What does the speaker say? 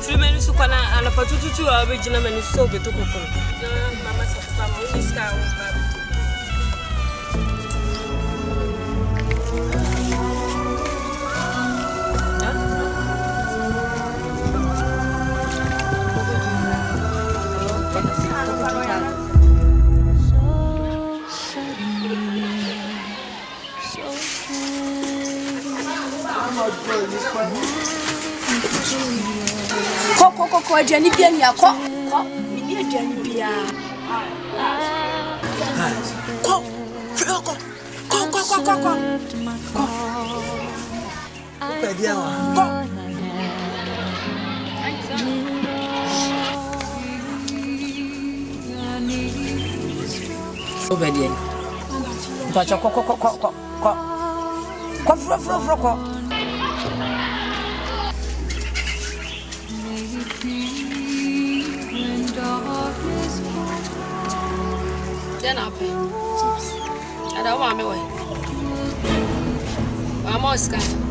Flumenu sukwana anapatutu abejina menu so beto kokoro. Mama sa mama uniska Ko ajani bia ni akọ ni ajani bia ko pedia wa ko pedia pa cho ko fro ko then up. I don't want me way. I'm Oscar.